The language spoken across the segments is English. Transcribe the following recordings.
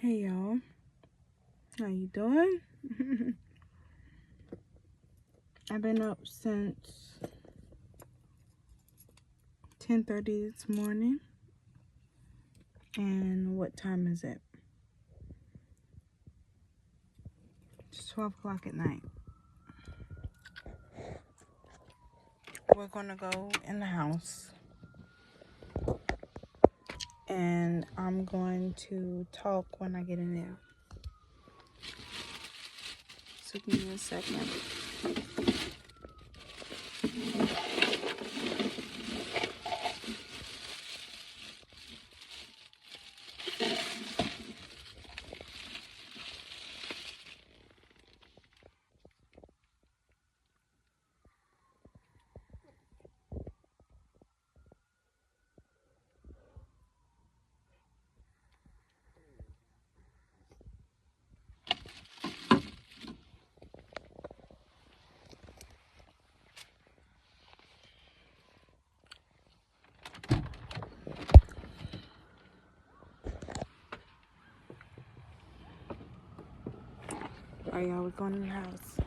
Hey y'all, how you doing? I've been up since 10:30 this morning, and what time is it? It's 12 o'clock at night. We're gonna go in the house, and I'm going to talk when I get in there. So give me a second. Alright y'all, we're going in the house.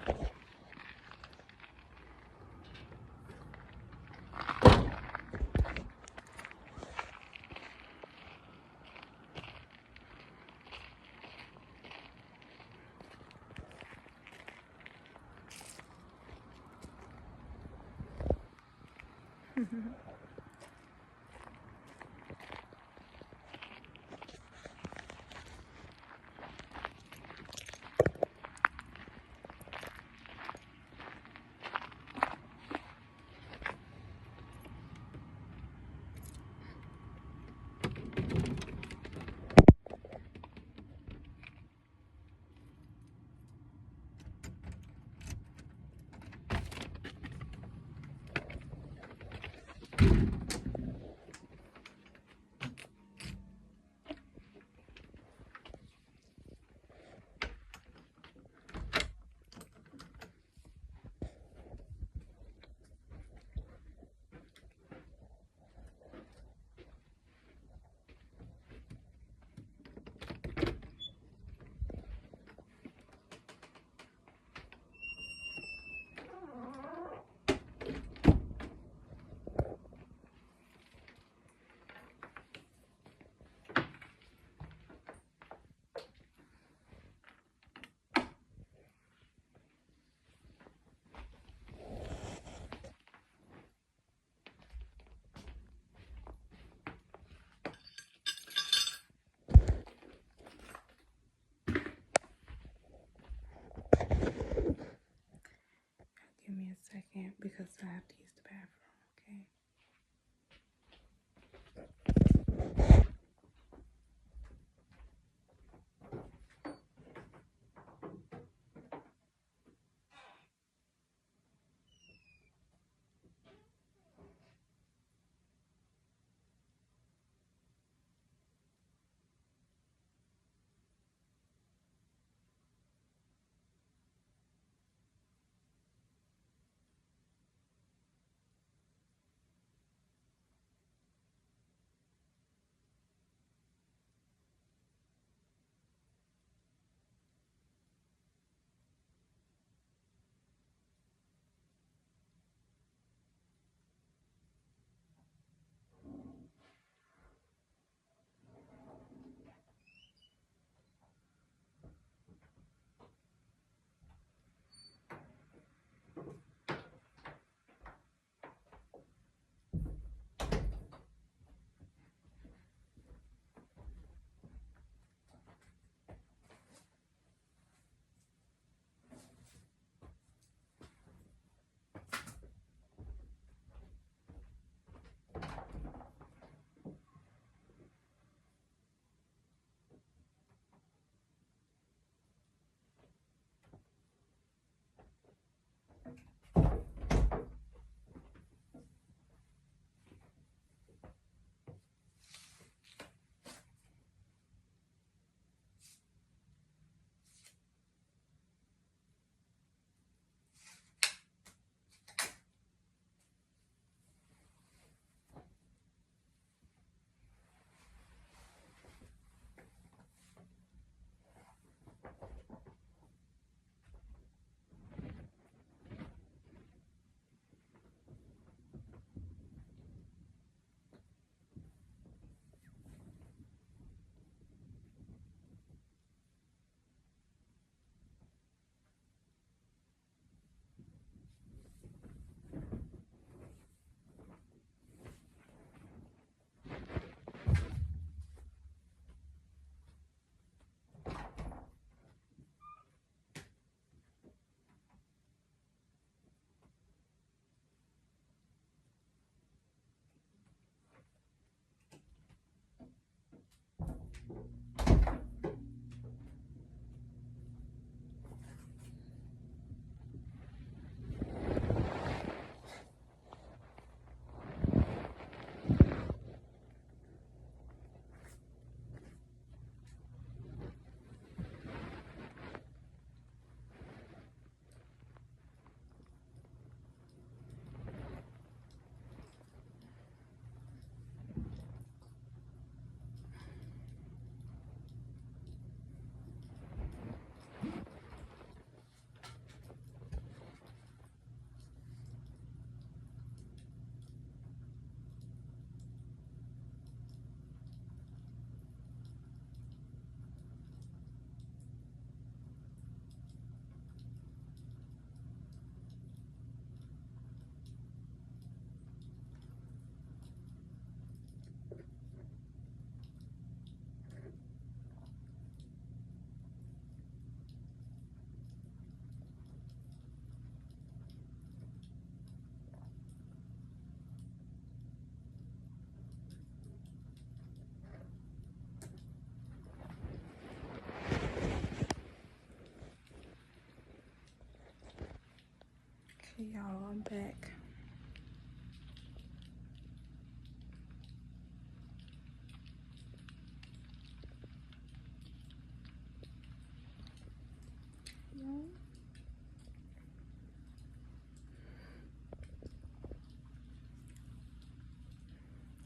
Okay, y'all, I'm back.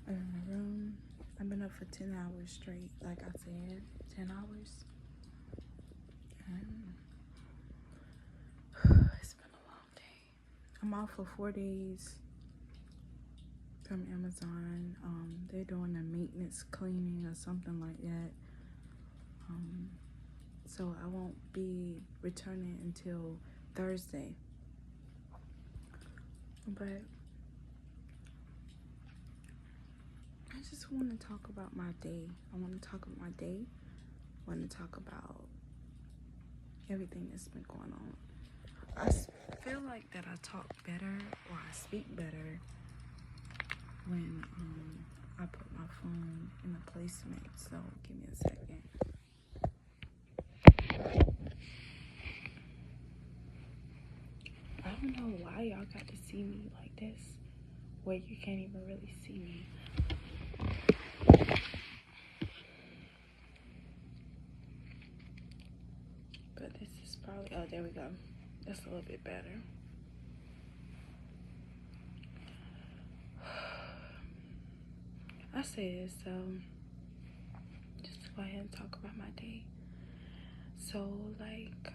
I'm in my room. I've been up for 10 hours straight, like I said, 10 hours. And it's been a long day. I'm off for 4 days from Amazon. They're doing a maintenance cleaning or something like that. So I won't be returning until Thursday. But I just want to talk about my day. I want to talk about my day. I want to talk about everything that's been going on. I feel like that I talk better or I speak better when I put my phone in a placement. So give me a second. I don't know why y'all got to see me like this, where you can't even really see me. But this is probably, oh, there we go. That's a little bit better. I say this, so just to go ahead and talk about my day. So, like,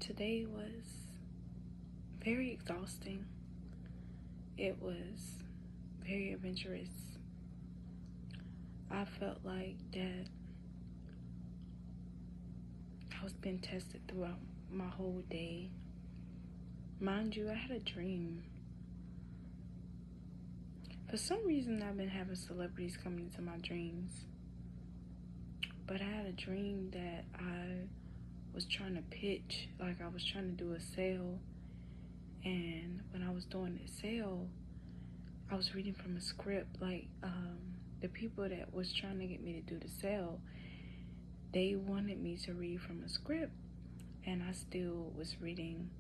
today was very exhausting. It was very adventurous. I felt like that I was being tested throughout my whole day. Mind you, I had a dream. For some reason, I've been having celebrities coming into my dreams. But I had a dream that I was trying to pitch, like I was trying to do a sale. And when I was doing the sale, I was reading from a script. Like, the people that was trying to get me to do the sale, they wanted me to read from a script. And I still was reading.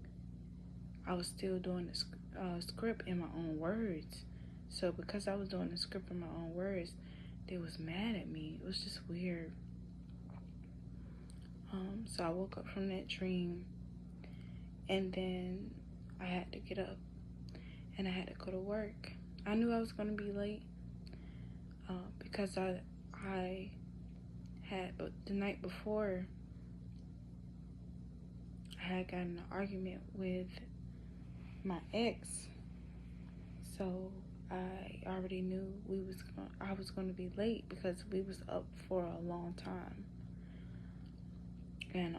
I was still doing the script in my own words. So because I was doing the script in my own words, they was mad at me. It was just weird. So I woke up from that dream, and then I had to get up, and I had to go to work. I knew I was going to be late because I had, but the night before, I had gotten in an argument with my ex. So I already knew I was going to be late because we was up for a long time. And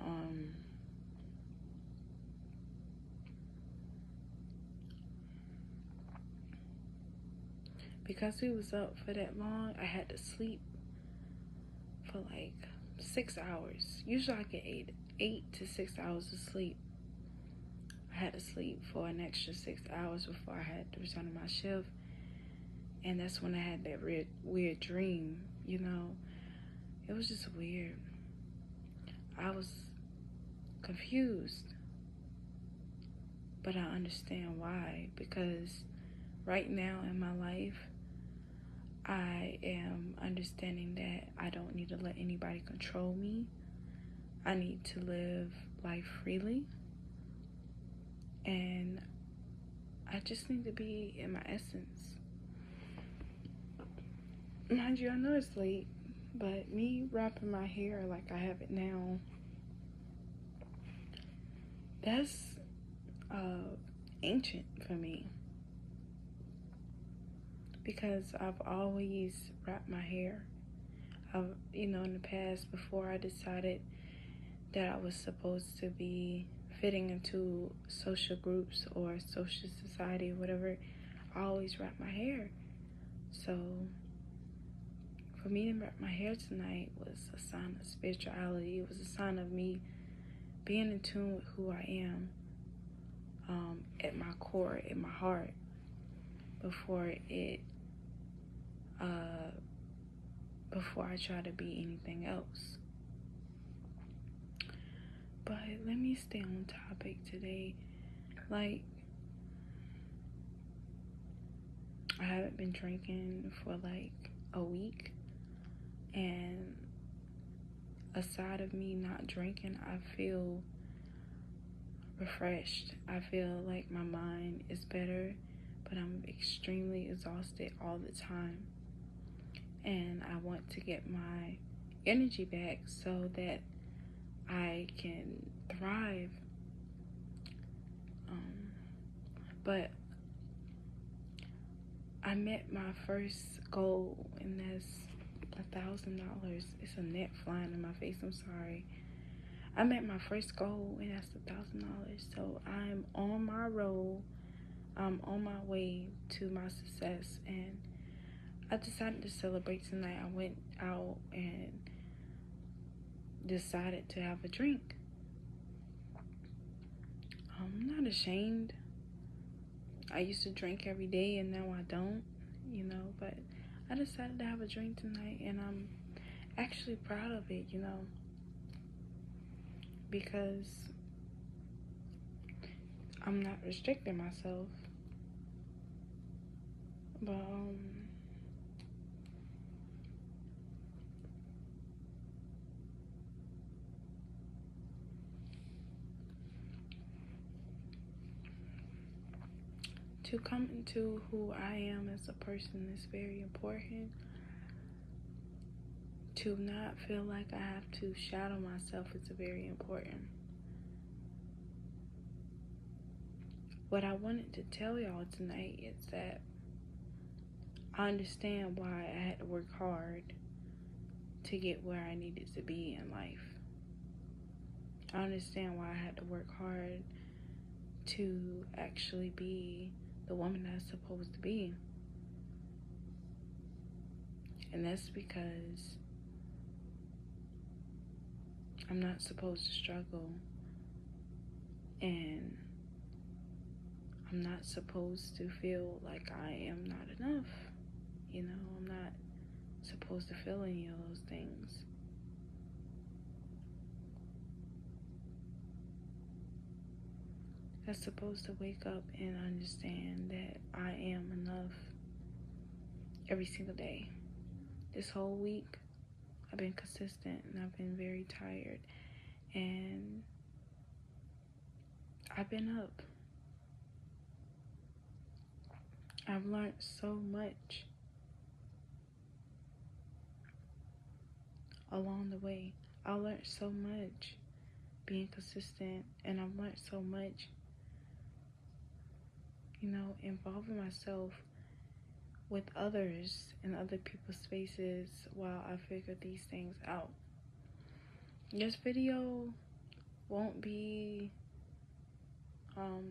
because we was up for that long, I had to sleep for like 6 hours. Usually I get 8 to 6 hours of sleep. I had to sleep for an extra 6 hours before I had to return to my shift. And that's when I had that weird dream, you know. It was just weird. I was confused. But I understand why. Because right now in my life, I am understanding that I don't need to let anybody control me. I need to live life freely. And I just need to be in my essence. Mind you, I know it's late, but me wrapping my hair like I have it now, that's ancient for me. Because I've always wrapped my hair. In the past, before I decided that I was supposed to be fitting into social groups or social society or whatever, I always wrap my hair. So for me to wrap my hair tonight was a sign of spirituality. It was a sign of me being in tune with who I am, at my core, in my heart, before I try to be anything else. But let me stay on topic today. Like, I haven't been drinking for like a week, and aside of me not drinking, I feel refreshed. I feel like my mind is better, but I'm extremely exhausted all the time. And I want to get my energy back so that I can thrive. But I met my first goal, and that's $1,000. It's a net flying in my face. I'm sorry. I met my first goal, and that's $1,000. So I'm on my road. I'm on my way to my success, and I decided to celebrate tonight. I went out and decided to have a drink. I'm not ashamed. I used to drink every day, and now I don't, but I decided to have a drink tonight, and I'm actually proud of it, because I'm not restricting myself. But to come into who I am as a person is very important. To not feel like I have to shadow myself is very important. What I wanted to tell y'all tonight is that I understand why I had to work hard to get where I needed to be in life. I understand why I had to work hard to actually be the woman I'm supposed to be. And that's because I'm not supposed to struggle, and I'm not supposed to feel like I am not enough. I'm not supposed to feel any of those things. I'm supposed to wake up and understand that I am enough every single day. This whole week, I've been consistent, and I've been very tired, and I've been up. I've learned so much along the way. I learned so much being consistent, and I've learned so much, involving myself with others in other people's spaces while I figure these things out. This video won't be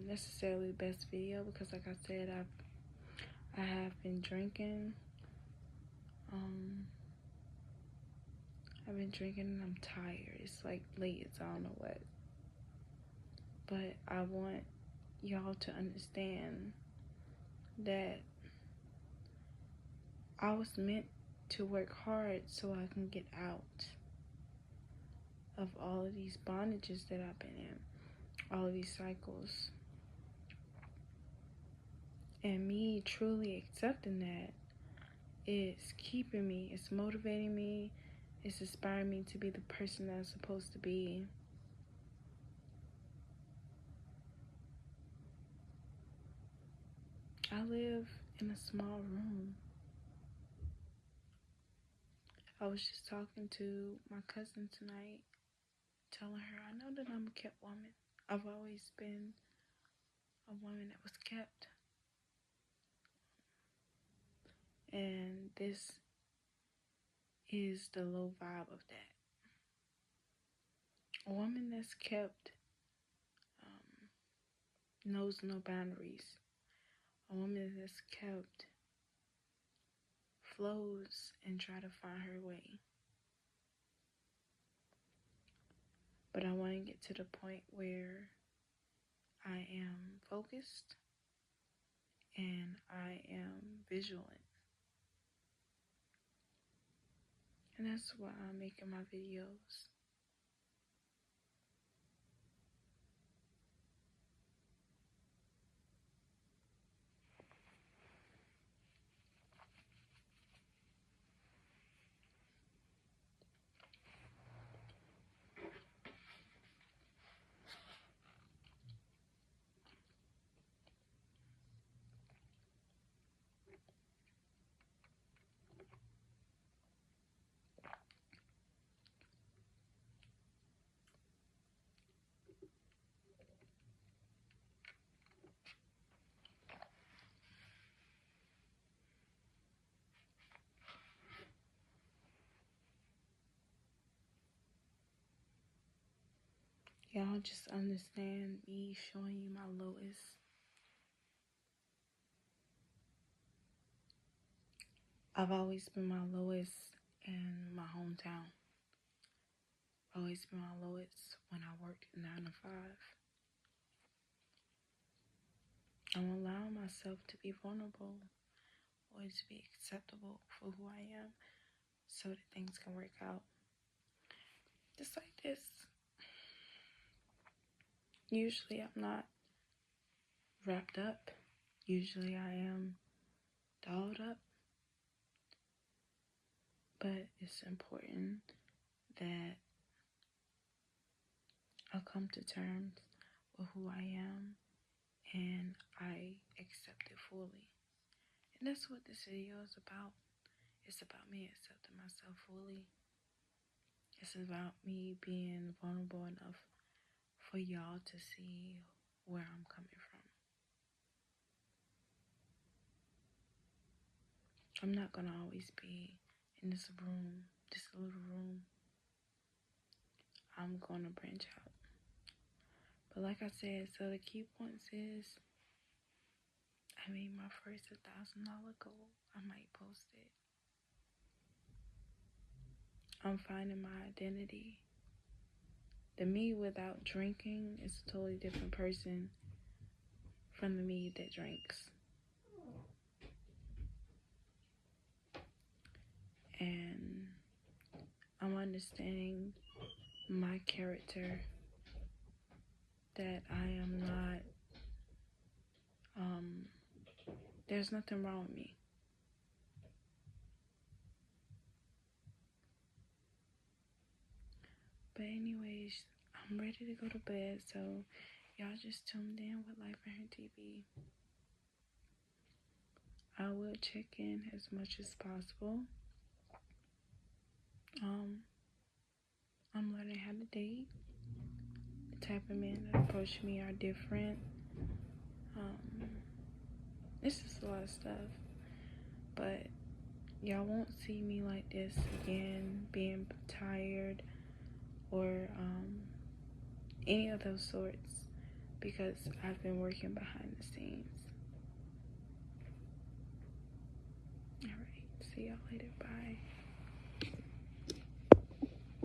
necessarily the best video because, like I said, I have been drinking. I've been drinking and I'm tired. It's like late, I don't know what. But I want y'all to understand that I was meant to work hard so I can get out of all of these bondages that I've been in, all of these cycles. And me truly accepting that is keeping me, it's motivating me, it's inspiring me to be the person that I'm supposed to be. I live in a small room. I was just talking to my cousin tonight, telling her I know that I'm a kept woman. I've always been a woman that was kept. And this is the low vibe of that. A woman that's kept knows no boundaries. A woman that's kept flows and try to find her way. But I want to get to the point where I am focused and I am vigilant. And that's why I'm making my videos. Y'all just understand me showing you my lowest. I've always been my lowest in my hometown. Always been my lowest when I worked 9 to 5. I'm allowing myself to be vulnerable or to be acceptable for who I am so that things can work out. Just like this. Usually I'm not wrapped up. Usually I am dolled up. But it's important that I come to terms with who I am and I accept it fully. And that's what this video is about. It's about me accepting myself fully. It's about me being vulnerable enough for y'all to see where I'm coming from. I'm not gonna always be in this room, this little room. I'm gonna branch out. But like I said, so the key points is I made my first $1,000 goal. I might post it. I'm finding my identity. The me without drinking is a totally different person from the me that drinks. And I'm understanding my character, that I am not, there's nothing wrong with me. But anyways, I'm ready to go to bed, so y'all just tuned in with Life and Her TV. I will check in as much as possible. I'm learning how to date. The type of men that approach me are different. It's just a lot of stuff. But y'all won't see me like this again, being tired or any of those sorts, because I've been working behind the scenes. Alright, see y'all later. Bye.